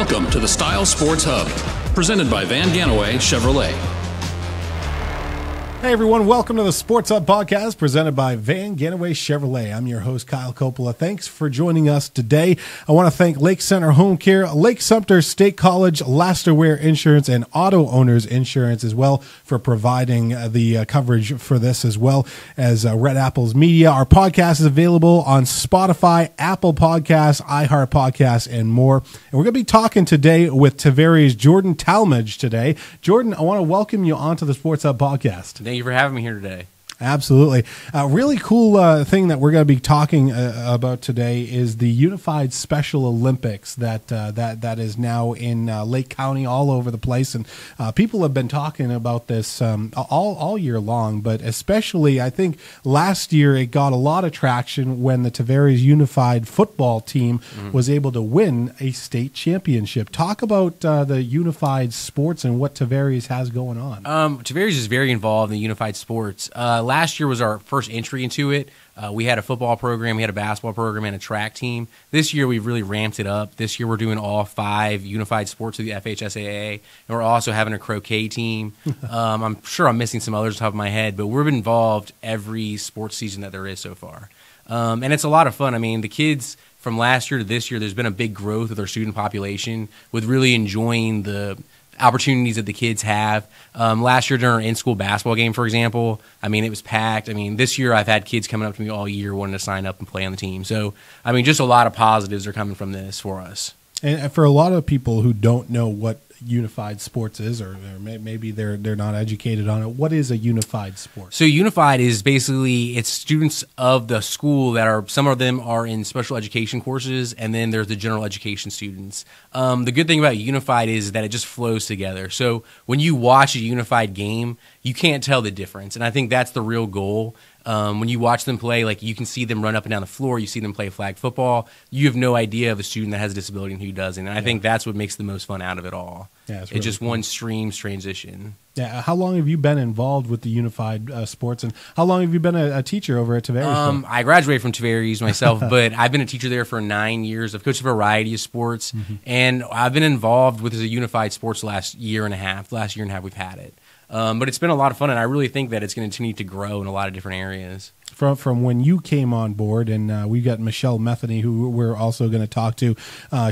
Welcome to the Style Sports Hub, presented by Van Ganaway Chevrolet. Hey everyone, welcome to the Sports Hub podcast presented by Van Ganaway Chevrolet. I'm your host, Kyle Coppola. Thanks for joining us today. I want to thank Lake Center Home Care, Lake Sumter State College, Lasterware Insurance, and Auto Owners Insurance as well for providing the coverage for this, as well as Red Apples Media. Our podcast is available on Spotify, Apple Podcasts, iHeart Podcasts, and more. And we're going to be talking today with Tavares Jordan Talmage today. Jordan, I want to welcome you onto the Sports Hub podcast. Thank you for having me here today. Absolutely. A really cool thing that we're going to be talking about today is the Unified Special Olympics that is now in Lake County, all over the place. And people have been talking about this all year long, but especially I think last year it got a lot of traction when the Tavares Unified football team was able to win a state championship. Talk about the Unified Sports and what Tavares has going on. Tavares is very involved in the Unified Sports. Last year was our first entry into it. We had a football program, we had a basketball program, and a track team. This year, we've really ramped it up. This year, we're doing all 5 unified sports of the FHSAA, and we're also having a croquet team. I'm sure I'm missing some others off the top of my head, but we're involved every sports season that there is so far. And it's a lot of fun. I mean, the kids from last year to this year, there's been a big growth with our student population with really enjoying the opportunities that the kids have. Last year during our in-school basketball game, for example, I mean, it was packed. I mean, this year I've had kids coming up to me all year wanting to sign up and play on the team. So, I mean, just a lot of positives are coming from this for us. And for a lot of people who don't know what Unified Sports is, or maybe they're not educated on it, what is a unified sport? So unified is basically, it's students of the school that are, some of them are in special education courses, and then there's the general education students. The good thing about unified is that it just flows together. So when you watch a unified game, you can't tell the difference, and I think that's the real goal. When you watch them play, like, you can see them run up and down the floor, you see them play flag football, you have no idea of a student that has a disability and who doesn't, and I think that's what makes the most fun out of it all. Yeah, it's really just cool. One stream's transition. Yeah, how long have you been involved with the Unified Sports, and how long have you been a teacher over at Tavares? I graduated from Tavares myself, but I've been a teacher there for 9 years. I've coached a variety of sports, and I've been involved with the Unified Sports last year and a half. We've had it. But it's been a lot of fun, and I really think that it's going to continue to grow in a lot of different areas. From when you came on board, and we got Michelle Metheny, who we're also going to talk to.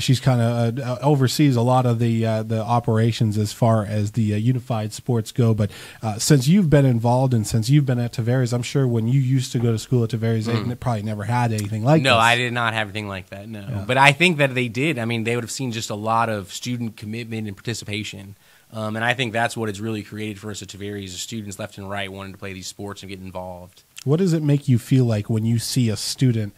She's kind of oversees a lot of the operations as far as the Unified Sports go. But since you've been involved and since you've been at Tavares, I'm sure when you used to go to school at Tavares, they probably never had anything like that. No, I did not have anything like that, no. Yeah. But I think that they did. I mean, they would have seen just a lot of student commitment and participation. And I think that's what it's really created for us at Tavares, is students left and right wanting to play these sports and get involved. What does it make you feel like when you see a student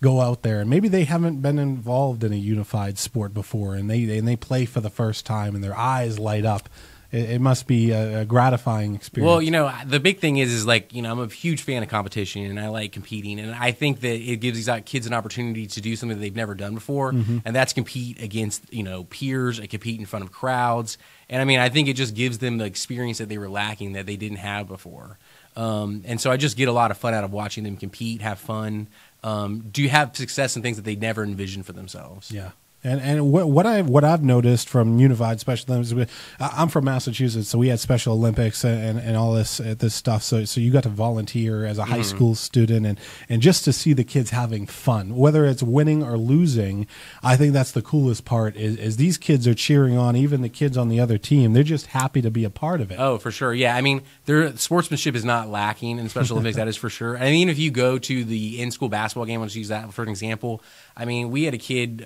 go out there and maybe they haven't been involved in a unified sport before, and they play for the first time and their eyes light up? It must be a gratifying experience. Well, you know, the big thing is like, you know, I'm a huge fan of competition and I like competing. And I think that it gives these kids an opportunity to do something that they've never done before. And that's compete against, you know, peers and compete in front of crowds. And I mean, I think it just gives them the experience that they were lacking that they didn't have before. And so I just get a lot of fun out of watching them compete, have fun, do have success in things that they never envisioned for themselves. Yeah. And what I've noticed from Unified Special Olympics, I'm from Massachusetts, so we had Special Olympics and all this stuff. So you got to volunteer as a high school student, and just to see the kids having fun, whether it's winning or losing, I think that's the coolest part. Is these kids are cheering on even the kids on the other team. They're just happy to be a part of it. Oh, for sure, yeah. I mean, their sportsmanship is not lacking in Special Olympics. That is for sure. I mean, if you go to the in-school basketball game, let's use that for an example. I mean, we had a kid.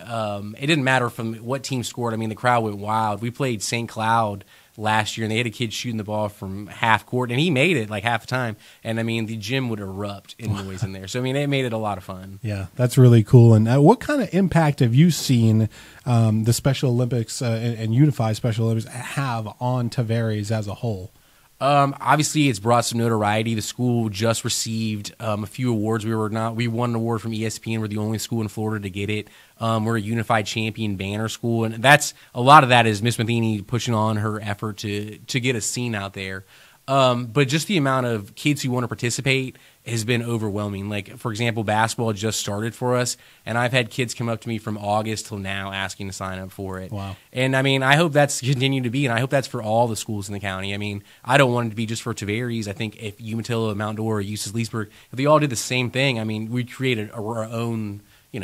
It didn't matter from what team scored. I mean, the crowd went wild. We played St. Cloud last year, and they had a kid shooting the ball from half court, and he made it like half the time. And I mean, the gym would erupt in noise in there. So I mean, it made it a lot of fun. Yeah, that's really cool. And what kind of impact have you seen the Special Olympics and Unified Special Olympics have on Tavares as a whole? Obviously, it's brought some notoriety. The school just received a few awards. We won an award from ESPN. We're the only school in Florida to get it. We're a unified champion banner school, and that's a lot of that is Miss Metheny pushing on her effort to get a scene out there. But just the amount of kids who want to participate has been overwhelming. Like, for example, basketball just started for us, and I've had kids come up to me from August till now asking to sign up for it. Wow. And, I mean, I hope that's continued to be, and I hope that's for all the schools in the county. I mean, I don't want it to be just for Tavares. I think if Umatilla, Mount Dora, Eustis, Leesburg, if they all did the same thing, I mean, we created our own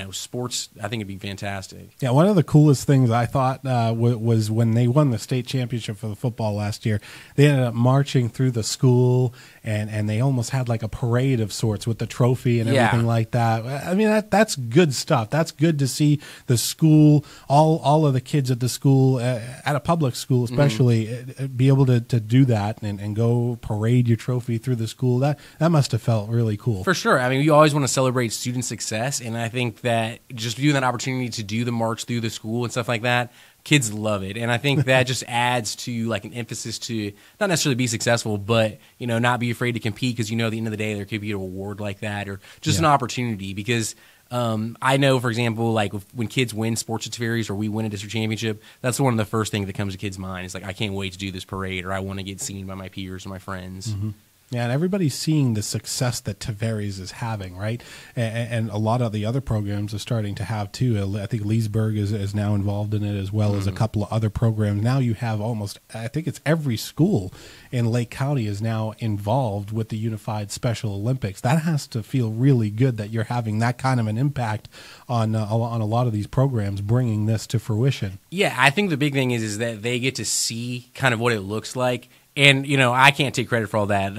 sports. I think it'd be fantastic. Yeah, one of the coolest things I thought was when they won the state championship for the football last year. They ended up marching through the school, and they almost had like a parade of sorts with the trophy and everything like that. I mean, that's good stuff. That's good to see the school, all of the kids at the school, at a public school especially, be able to do that and go parade your trophy through the school. That must have felt really cool. For sure. I mean, we always want to celebrate student success, and I think that just viewing that opportunity to do the march through the school and stuff like that, kids love it. And I think that just adds to like an emphasis to not necessarily be successful, but not be afraid to compete, because at the end of the day there could be an award like that, or just an opportunity. Because I know, for example, like when kids win sports at Tavares or we win a district championship, that's one of the first things that comes to kids' mind. It's like, I can't wait to do this parade, or I want to get seen by my peers or my friends. Mm-hmm. Yeah, and everybody's seeing the success that Tavares is having, right? And a lot of the other programs are starting to have too. I think Leesburg is now involved in it, as well as a couple of other programs. Now you have I think it's every school in Lake County is now involved with the Unified Special Olympics. That has to feel really good that you're having that kind of an impact on a lot of these programs, bringing this to fruition. Yeah, I think the big thing is that they get to see kind of what it looks like. And, I can't take credit for all that.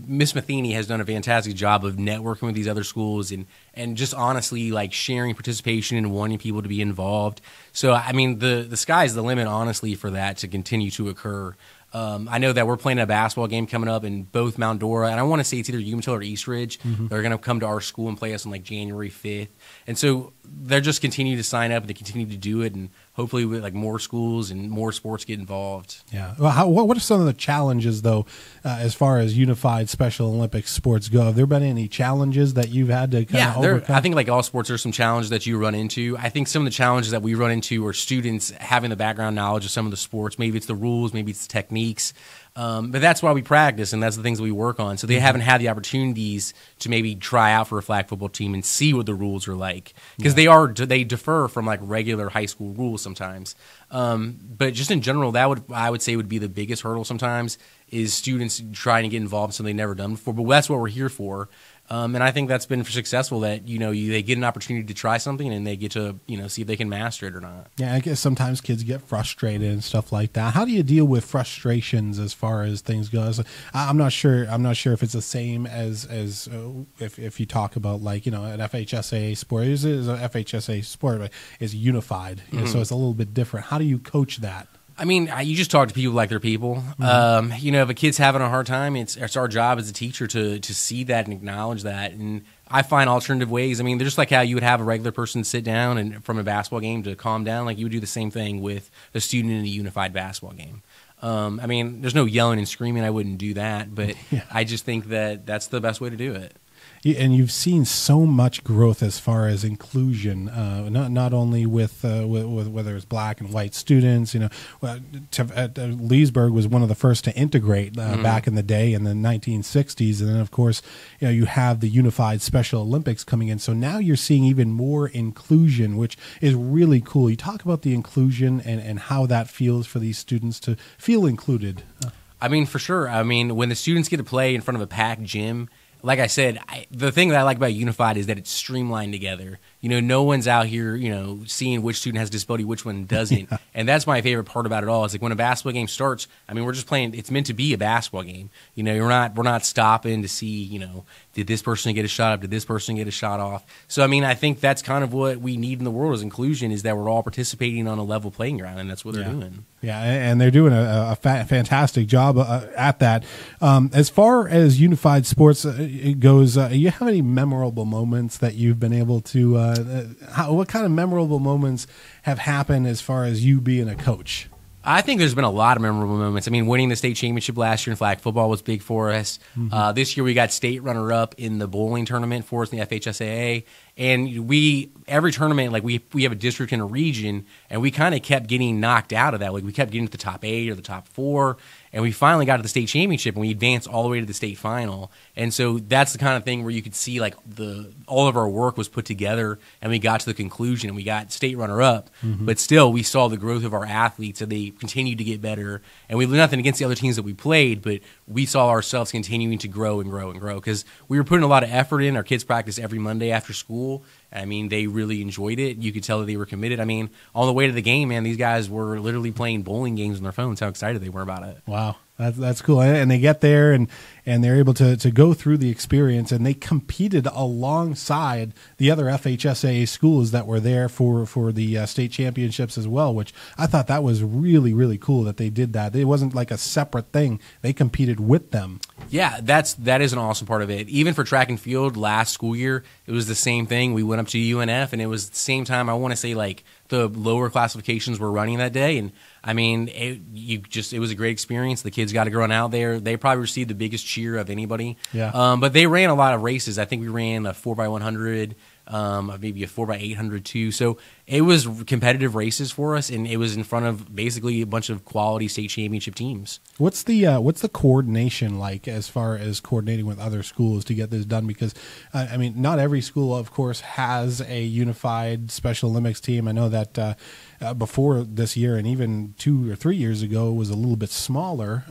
Miss Metheny has done a fantastic job of networking with these other schools and just honestly like sharing participation and wanting people to be involved. So, I mean, the sky's the limit, honestly, for that to continue to occur. I know that we're playing a basketball game coming up in both Mount Dora, and I want to say it's either Umatilla or Eastridge. They're going to come to our school and play us on like January 5th. And so they're just continue to sign up and they continue to do it, and hopefully with like more schools and more sports get involved. Yeah. Well, what are some of the challenges though, as far as Unified Special Olympics sports go? Have there been any challenges that you've had to kind of overcome? I think like all sports, there's some challenges that you run into. I think some of the challenges that we run into are students having the background knowledge of some of the sports. Maybe it's the rules, maybe it's the techniques. But that's why we practice, and that's the things we work on. So they haven't had the opportunities to maybe try out for a flag football team and see what the rules are like, because they differ from like regular high school rules sometimes. But just in general, I would say would be the biggest hurdle sometimes, is students trying to get involved in something they've never done before. But that's what we're here for. And I think that's been successful, that they get an opportunity to try something and they get to see if they can master it or not. Yeah, I guess sometimes kids get frustrated and stuff like that. How do you deal with frustrations as far as things go? I'm not sure if it's the same as if you talk about like an FHSA sport. It is a FHSA sport, but it's unified, so it's a little bit different. How do you coach that? I mean, you just talk to people like they're people. If a kid's having a hard time, it's our job as a teacher to see that and acknowledge that. And I find alternative ways. I mean, they're just like how you would have a regular person sit down and from a basketball game to calm down. Like you would do the same thing with a student in a unified basketball game. I mean, there's no yelling and screaming. I wouldn't do that, but I just think that that's the best way to do it. And you've seen so much growth as far as inclusion, not only with whether it's black and white students. Leesburg was one of the first to integrate back in the day in the 1960s, and then of course you have the Unified Special Olympics coming in. So now you're seeing even more inclusion, which is really cool. You talk about the inclusion and how that feels for these students to feel included. I mean, for sure. I mean, when the students get to play in front of a packed gym. Like I said, the thing that I like about Unified is that it's streamlined together. No one's out here, seeing which student has a disability, which one doesn't. Yeah. And that's my favorite part about it all. It's like when a basketball game starts, I mean, we're just playing. It's meant to be a basketball game. We're not stopping to see, did this person get a shot up? Did this person get a shot off? So, I mean, I think that's kind of what we need in the world is inclusion, is that we're all participating on a level playing ground, and that's what they're doing. Yeah, and they're doing a fantastic job at that. As far as unified sports goes, you have any memorable moments that you've been able to what kind of memorable moments have happened as far as you being a coach? I think there's been a lot of memorable moments. I mean, winning the state championship last year in flag football was big for us. This year we got state runner-up in the bowling tournament for us in the FHSAA. And every tournament, like we have a district and a region, and we kind of kept getting knocked out of that. Like we kept getting to the top 8 or the top 4, and we finally got to the state championship, and we advanced all the way to the state final. And so that's the kind of thing where you could see like all of our work was put together, and we got to the conclusion, and we got state runner-up. But still, we saw the growth of our athletes, and they continued to get better. And we nothing against the other teams that we played, but we saw ourselves continuing to grow and grow and grow because we were putting a lot of effort in. Our kids practice every Monday after school. I mean, they really enjoyed it. You could tell that they were committed. I mean, on the way to the game, man, these guys were literally playing bowling games on their phones. How excited they were about it. Wow. That's cool. And they get there and they're able to go through the experience, and they competed alongside the other FHSAA schools that were there for the state championships as well, which I thought that was really, really cool that they did that. It wasn't like a separate thing. They competed with them. Yeah, that is an awesome part of it. Even for track and field last school year, it was the same thing. We went up to UNF, and it was the same time, I want to say, like, the lower classifications were running that day, and I mean, it was a great experience. The kids got to go out there. They probably received the biggest cheer of anybody. Yeah. But they ran a lot of races. I think we ran a 4x100, maybe a 4x800 too. So it was competitive races for us, and it was in front of basically a bunch of quality state championship teams. What's the coordination like as far as coordinating with other schools to get this done? Because I mean, not every school, of course, has a unified Special Olympics team. I know that before this year, and even 2 or 3 years ago, it was a little bit smaller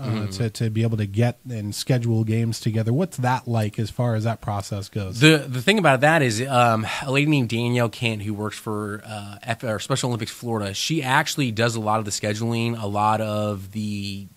to be able to get and schedule games together. What's that like as far as that process goes? The thing about that is a lady named Danielle Kent, who works for Special Olympics Florida, she actually does a lot of the scheduling, a lot of the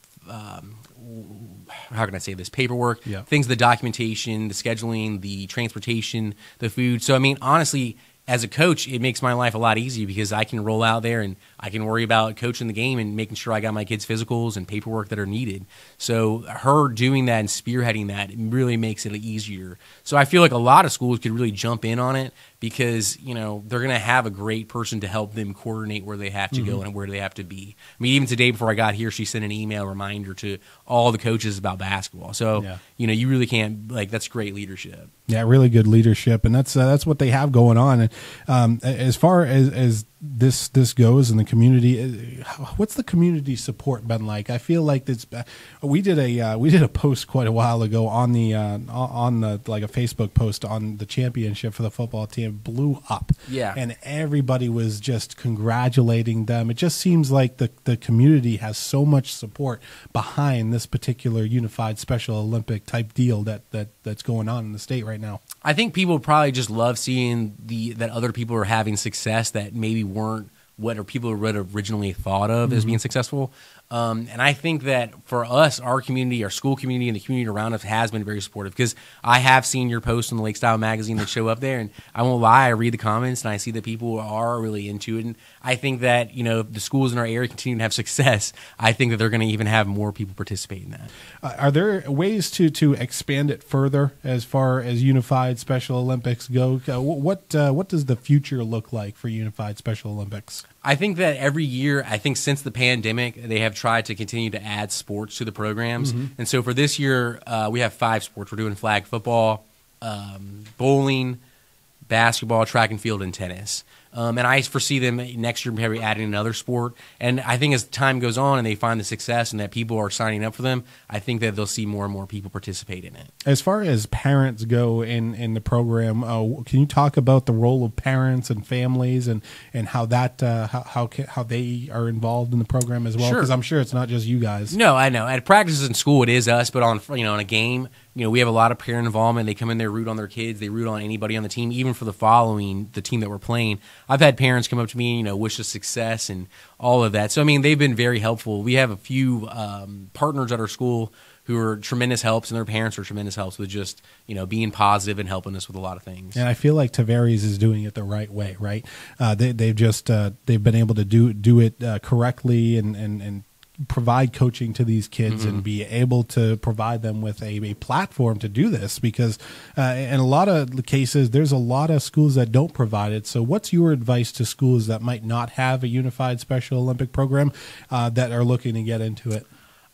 how can I say this, paperwork, things, the documentation, the scheduling, the transportation, the food. So I mean, honestly, as a coach, it makes my life a lot easier because I can roll out there and I can worry about coaching the game and making sure I got my kids' physicals and paperwork that are needed. So her doing that and spearheading that really makes it easier. So I feel like a lot of schools could really jump in on it because, you know, they're going to have a great person to help them coordinate where they have to go and where they have to be. I mean, even today before I got here, she sent an email reminder to all the coaches about basketball. So, you know, you really can't, like, that's great leadership. Yeah, really good leadership, and that's what they have going on. And as far as this goes in the community, what's the community support been like? I feel like we did a post quite a while ago on the like a Facebook post on the championship for the football team. Blew up, and everybody was just congratulating them. It just seems like the community has so much support behind this particular unified Special Olympic type deal that's going on in the state right now. I think people probably just love seeing that other people are having success that maybe weren't what people would originally thought of as being successful. And I think that for us, our community, our school community, and the community around us has been very supportive because I have seen your posts in the Lake Style magazine that show up there, and I won't lie, I read the comments and I see that people are really into it. And I think that, you know, if the schools in our area continue to have success, I think that they're going to even have more people participate in that. Are there ways to expand it further as far as Unified Special Olympics go? What does the future look like for Unified Special Olympics? I think that every year, I think since the pandemic, they have tried to continue to add sports to the programs. And so for this year, we have 5 sports. We're doing flag football, bowling, basketball, track and field, and tennis. And I foresee them next year maybe adding another sport. And I think as time goes on and they find the success and that people are signing up for them, I think that they'll see more and more people participate in it. As far as parents go in the program, can you talk about the role of parents and families and how that how they are involved in the program as well? Because I'm sure it's not just you guys. No, I know. At practices in school, it is us, but on a game, we have a lot of parent involvement. They come in there, root on their kids. They root on anybody on the team, even for the team that we're playing. I've had parents come up to me, wish us success and all of that. So, I mean, they've been very helpful. We have a few partners at our school who are tremendous helps, and their parents are tremendous helps with just, being positive and helping us with a lot of things. And I feel like Tavares is doing it the right way, right? They've been able to do it correctly and provide coaching to these kids and be able to provide them with a platform to do this because in a lot of cases there's a lot of schools that don't provide it. So what's your advice to schools that might not have a unified Special Olympic program that are looking to get into it?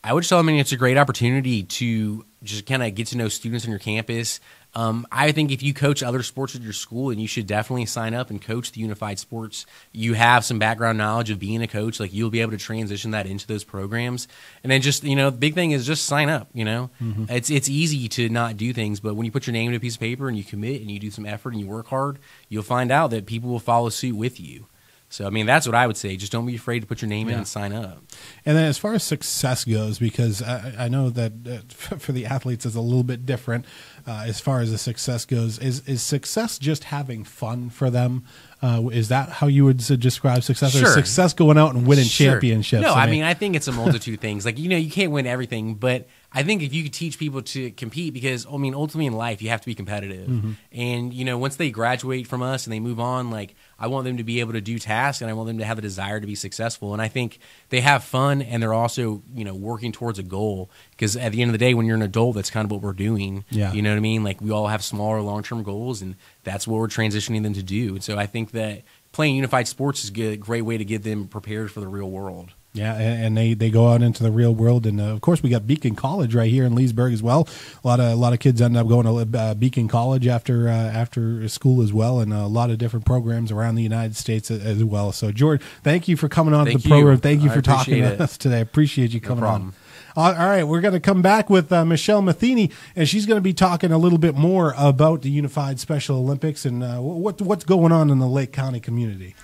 I would tell them it's a great opportunity to just kind of get to know students on your campus. I think if you coach other sports at your school, and you should definitely sign up and coach the unified sports, you have some background knowledge of being a coach, like you'll be able to transition that into those programs. And then just, the big thing is just sign up, It's easy to not do things, but when you put your name to a piece of paper and you commit and you do some effort and you work hard, you'll find out that people will follow suit with you. So, that's what I would say. Just don't be afraid to put your name in and sign up. And then as far as success goes, because I know that for the athletes it's a little bit different as far as the success goes, is success just having fun for them? Is that how you would describe success? Sure. Or success going out and winning championships? No, I think it's a multitude of things. Like, you can't win everything, but I think if you could teach people to compete, because, ultimately in life, you have to be competitive. Mm-hmm. And, once they graduate from us and they move on, like, I want them to be able to do tasks and I want them to have the desire to be successful. And I think they have fun and they're also, working towards a goal. Because at the end of the day, when you're an adult, that's kind of what we're doing. Yeah. You know what I mean? Like, we all have smaller long-term goals, and that's what we're transitioning them to do. And so I think that playing unified sports is a great way to get them prepared for the real world. Yeah, and they go out into the real world, and of course we got Beacon College right here in Leesburg as well. A lot of kids end up going to Beacon College after school as well, and a lot of different programs around the United States as well. So Jordan, thank you for coming on the program. Thank you for talking to us today. I appreciate you coming on. All right, we're going to come back with Michelle Metheny, and she's going to be talking a little bit more about the Unified Special Olympics and what's going on in the Lake County community.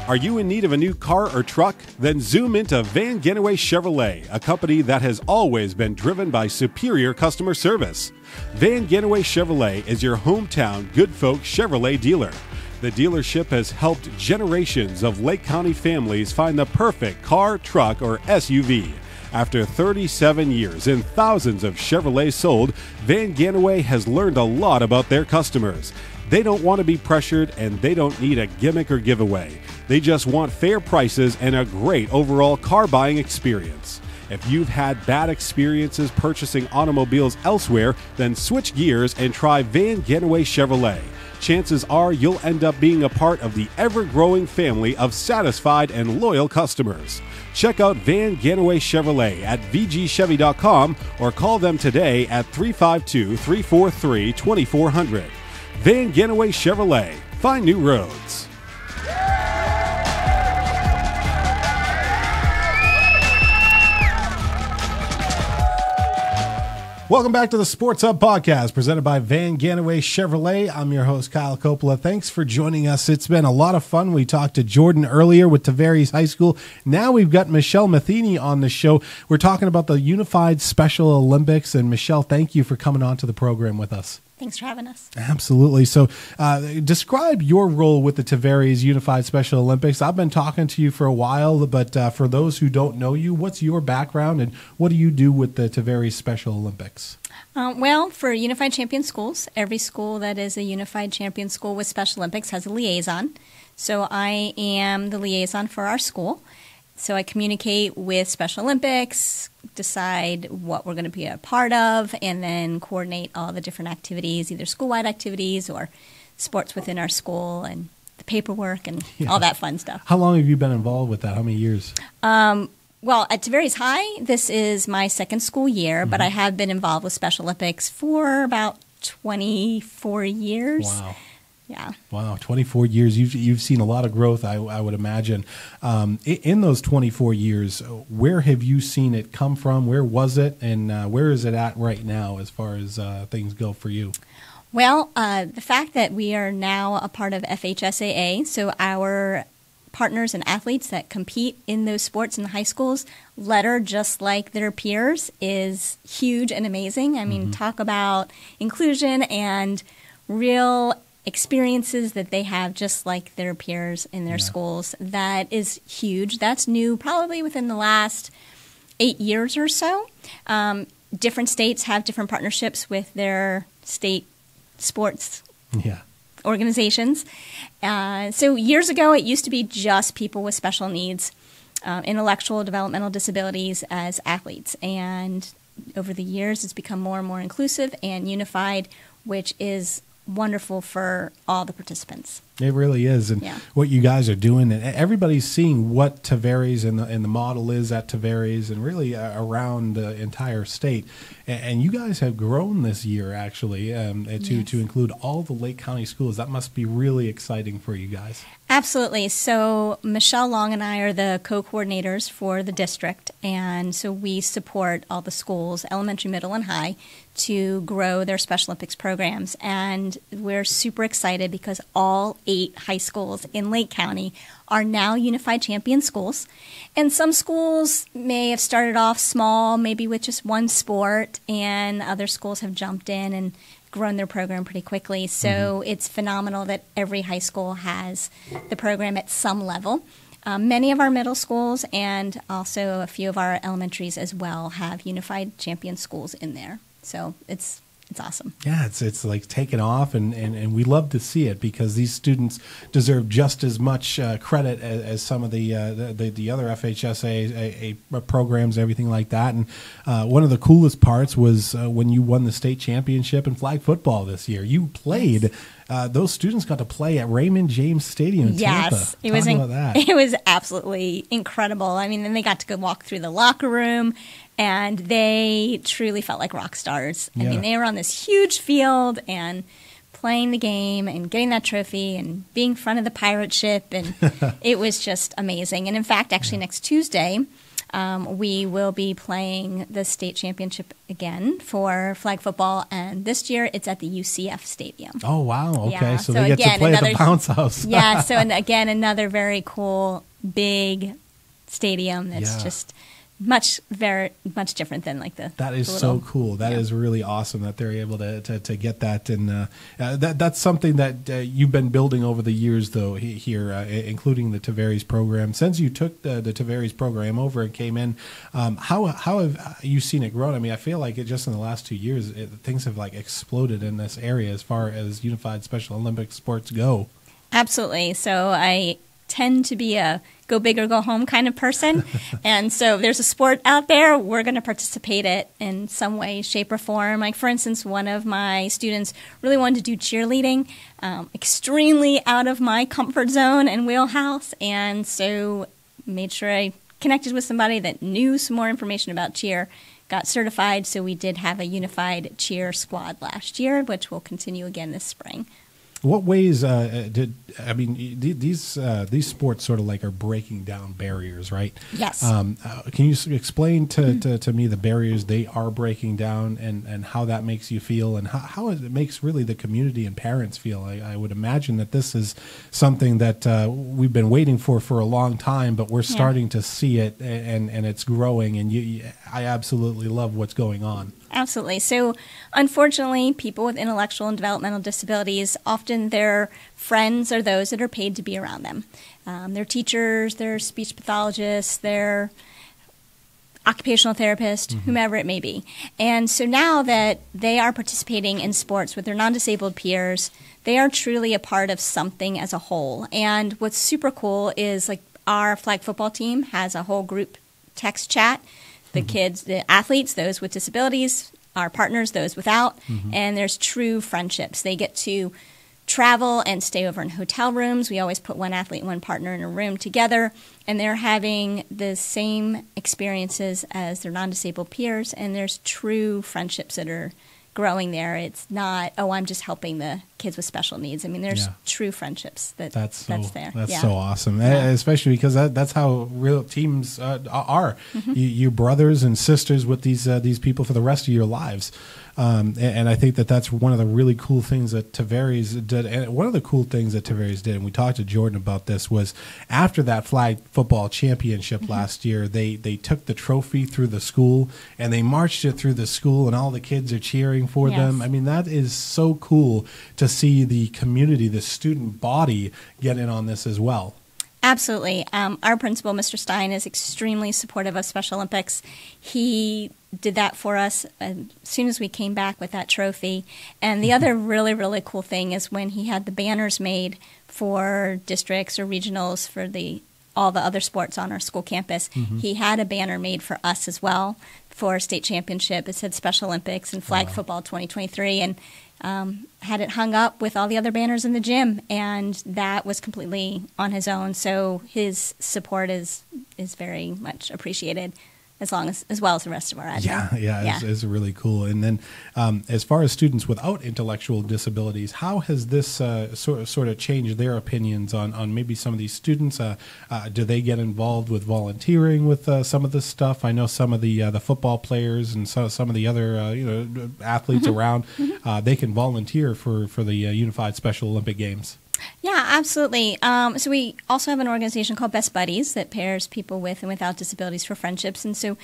Are you in need of a new car or truck? Then zoom into Van Genaway Chevrolet, a company that has always been driven by superior customer service. Van Genaway Chevrolet is your hometown good folk Chevrolet dealer. The dealership has helped generations of Lake County families find the perfect car, truck, or SUV. After 37 years and thousands of Chevrolets sold, Van Genaway has learned a lot about their customers. They don't want to be pressured, and they don't need a gimmick or giveaway. They just want fair prices and a great overall car buying experience. If you've had bad experiences purchasing automobiles elsewhere, then switch gears and try Van Genaway Chevrolet. Chances are you'll end up being a part of the ever-growing family of satisfied and loyal customers. Check out Van Genaway Chevrolet at vgchevy.com or call them today at 352-343-2400. Van Genaway Chevrolet. Find new roads. Welcome back to the Sports Hub Podcast, presented by Van Genaway Chevrolet. I'm your host, Kyle Coppola. Thanks for joining us. It's been a lot of fun. We talked to Jordan earlier with Tavares High School. Now we've got Michelle Metheny on the show. We're talking about the Unified Special Olympics. And Michelle, thank you for coming on to the program with us. Thanks for having us. Absolutely. So describe your role with the Tavares Unified Special Olympics. I've been talking to you for a while, but for those who don't know you, what's your background and what do you do with the Tavares Special Olympics? Well, for Unified Champion schools, every school that is a Unified Champion school with Special Olympics has a liaison. So I am the liaison for our school. So I communicate with Special Olympics, decide what we're going to be a part of, and then coordinate all the different activities, either school-wide activities or sports within our school and the paperwork and all that fun stuff. How long have you been involved with that? How many years? Well, at Tavares High, this is my second school year, but I have been involved with Special Olympics for about 24 years. Wow. Yeah. Wow, 24 years. You've seen a lot of growth, I would imagine. In those 24 years, where have you seen it come from? Where was it? And where is it at right now as far as things go for you? Well, the fact that we are now a part of FHSAA, so our partners and athletes that compete in those sports in the high schools letter just like their peers is huge and amazing. I mean, talk about inclusion and real experiences that they have just like their peers in their schools. That is huge. That's new probably within the last 8 years or so. Different states have different partnerships with their state sports organizations. So years ago, it used to be just people with special needs, intellectual, developmental disabilities as athletes. And over the years, it's become more and more inclusive and unified, which is wonderful for all the participants. It really is, and what you guys are doing, and everybody's seeing what Tavares and the model is at Tavares, and really around the entire state. And you guys have grown this year, actually, to include all the Lake County schools. That must be really exciting for you guys. Absolutely. So Michelle Long and I are the co-coordinators for the district, and so we support all the schools, elementary, middle, and high, to grow their Special Olympics programs. And we're super excited because all 8 high schools in Lake County are now Unified Champion schools. And some schools may have started off small, maybe with just one sport, and other schools have jumped in and grown their program pretty quickly. So it's phenomenal that every high school has the program at some level. Many of our middle schools and also a few of our elementaries as well have Unified Champion schools in there. So it's awesome. Yeah, it's like taken off, and we love to see it because these students deserve just as much credit as some of the other FHSA programs and everything like that. And one of the coolest parts was when you won the state championship in flag football this year. You played. Those students got to play at Raymond James Stadium in Tampa. Yes, it was absolutely incredible. I mean, then they got to go walk through the locker room, and they truly felt like rock stars. I mean, they were on this huge field and playing the game and getting that trophy and being in front of the pirate ship, and it was just amazing. And in fact, actually next Tuesday, we will be playing the state championship again for flag football, and this year it's at the UCF Stadium. Oh, wow. Okay, yeah, so they get to play at the bounce house. Yeah, so again, another very cool, big stadium that's just very much different than like the that is so cool. That is really awesome that they're able to get that, and that's something that you've been building over the years, though, here, including the Tavares program. Since you took the Tavares program over and came in, how have you seen it grow? I mean, I feel like just in the last 2 years, things have like exploded in this area as far as unified Special Olympic sports go. Absolutely. So I tend to be a go big or go home kind of person. And so if there's a sport out there, we're going to participate it in some way, shape, or form. Like, for instance, one of my students really wanted to do cheerleading, extremely out of my comfort zone and wheelhouse. And so made sure I connected with somebody that knew some more information about cheer, got certified. So we did have a unified cheer squad last year, which will continue again this spring. What ways these sports sort of like are breaking down barriers, right? Yes. Can you explain to me the barriers they are breaking down, and how that makes you feel, and how it makes really the community and parents feel? I would imagine that this is something that we've been waiting for a long time, but we're starting to see it, and it's growing, and I absolutely love what's going on. Absolutely. So, unfortunately, people with intellectual and developmental disabilities, often their friends are those that are paid to be around them. Their teachers, their speech pathologists, their occupational therapist, whomever it may be. And so now that they are participating in sports with their non-disabled peers, they are truly a part of something as a whole. And what's super cool is, like, our flag football team has a whole group text chat. The kids, the athletes, those with disabilities, our partners, those without, and there's true friendships. They get to travel and stay over in hotel rooms. We always put one athlete and one partner in a room together, and they're having the same experiences as their non-disabled peers, and there's true friendships that are growing there. It's not, I'm just helping the kids with special needs. I mean, there's true friendships that's there. That's so awesome, especially because that's how real teams are. You're brothers and sisters with these people for the rest of your lives. And I think that's one of the really cool things that Tavares did. And one of the cool things that Tavares did, and we talked to Jordan about this, was after that flag football championship last year, they took the trophy through the school and they marched it through the school, and all the kids are cheering for them. I mean, that is so cool to see the community, the student body, get in on this as well. Absolutely. Our principal, Mr. Stein, is extremely supportive of Special Olympics. He did that for us as soon as we came back with that trophy. And the other really, really cool thing is when he had the banners made for districts or regionals for all the other sports on our school campus, he had a banner made for us as well for state championship. It said Special Olympics and Flag Football 2023. And had it hung up with all the other banners in the gym, and that was completely on his own. So his support is very much appreciated, as well as the rest of our admin. Yeah. It's really cool. And then as far as students without intellectual disabilities, how has this sort of changed their opinions on maybe some of these students? Do they get involved with volunteering with some of this stuff? I know some of the football players and some of the other athletes around, they can volunteer for the Unified Special Olympic Games. Yeah, absolutely. So we also have an organization called Best Buddies that pairs people with and without disabilities for friendships, and so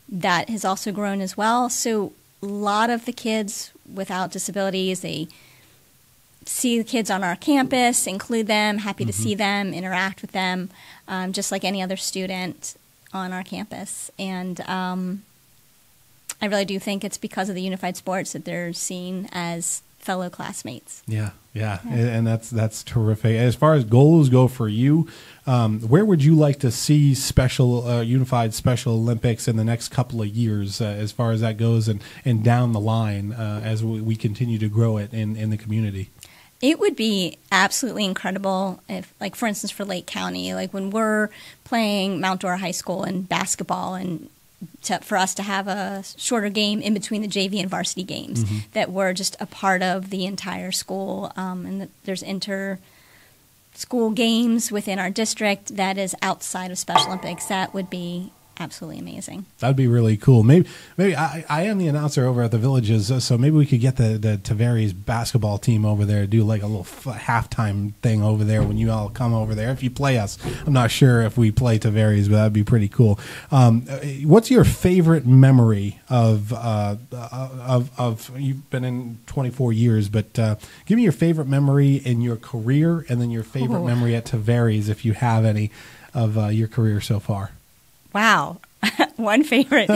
that has also grown as well. So a lot of the kids without disabilities, they see the kids on our campus, include them, happy to see them, interact with them, just like any other student on our campus. And I really do think it's because of the unified sports that they're seen as fellow classmates. Yeah. And that's terrific. As far as goals go for you, where would you like to see Unified Special Olympics in the next couple of years, as far as that goes, and down the line as we continue to grow it in the community? It would be absolutely incredible if, like, for instance, for Lake County, like when we're playing Mount Dora High School in basketball, and for us to have a shorter game in between the JV and varsity games, that we're just a part of the entire school, and that there's inter-school games within our district that is outside of Special Olympics. That would be absolutely amazing. That'd be really cool. Maybe I am the announcer over at the Villages, so maybe we could get the Tavares basketball team over there, do like a little halftime thing over there when you all come over there. If you play us, I'm not sure if we play Tavares, but that'd be pretty cool. What's your favorite memory of you've been in 24 years, but give me your favorite memory in your career, and then your favorite memory at Tavares, if you have any, of your career so far. Wow. One favorite.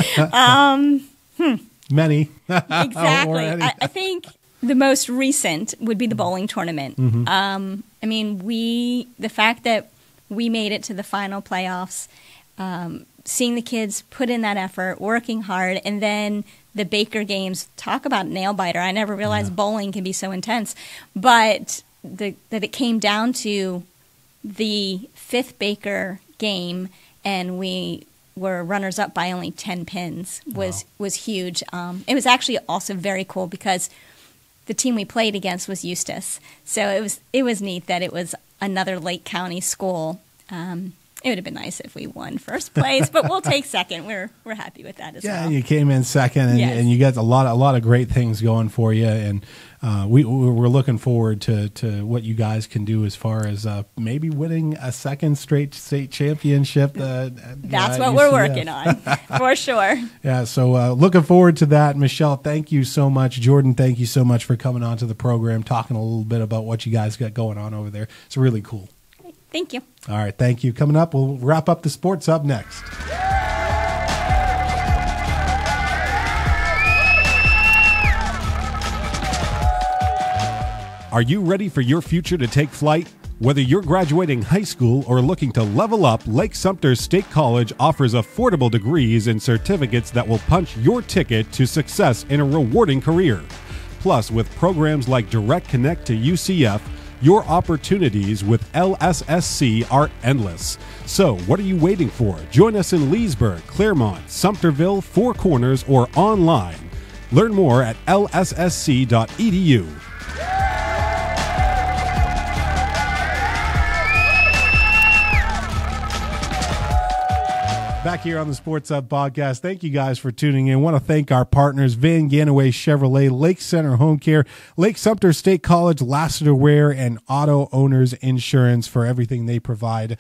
Many. Exactly. I think the most recent would be the bowling tournament. I mean, the fact that we made it to the final playoffs, seeing the kids put in that effort, working hard, and then the Baker games, talk about nail biter. I never realized bowling can be so intense, but that it came down to the fifth Baker game, and we were runners up by only 10 pins was huge. It was actually also very cool because the team we played against was Eustis. So it was neat that it was another Lake County school. It would have been nice if we won first place, but we'll take second. We're happy with that as well. Yeah, you came in second, and you got a lot of great things going for you, and we're looking forward to what you guys can do as far as maybe winning a second straight state championship. That's what we're working on, for sure. Yeah, so looking forward to that. Michelle, thank you so much. Jordan, thank you so much for coming on to the program, talking a little bit about what you guys got going on over there. It's really cool. Thank you. All right, thank you. Coming up, we'll wrap up the Sports Hub next. Are you ready for your future to take flight? Whether you're graduating high school or looking to level up, Lake Sumter State College offers affordable degrees and certificates that will punch your ticket to success in a rewarding career. Plus, with programs like Direct Connect to UCF, your opportunities with LSSC are endless. So, what are you waiting for? Join us in Leesburg, Claremont, Sumterville, Four Corners, or online. Learn more at lssc.edu. Back here on the Sports Hub podcast. Thank you guys for tuning in. I want to thank our partners, Van Ganaway Chevrolet, Lake Center Home Care, Lake Sumter State College, Lassiter Wear, and Auto Owners Insurance for everything they provide.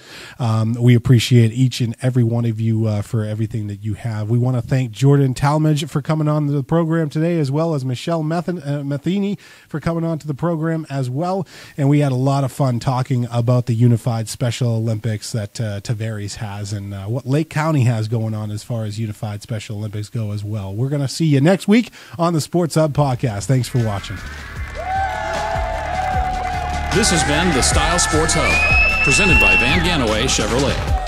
We appreciate each and every one of you for everything that you have. We want to thank Jordan Talmage for coming on to the program today, as well as Michelle Metheny for coming on to the program as well. And we had a lot of fun talking about the Unified Special Olympics that Tavares has, and what Lake County has going on as far as Unified Special Olympics go as well. We're going to see you next week on the Sports Hub podcast. Thanks for watching. This has been the Style Sports Hub, presented by Van Ganaway Chevrolet.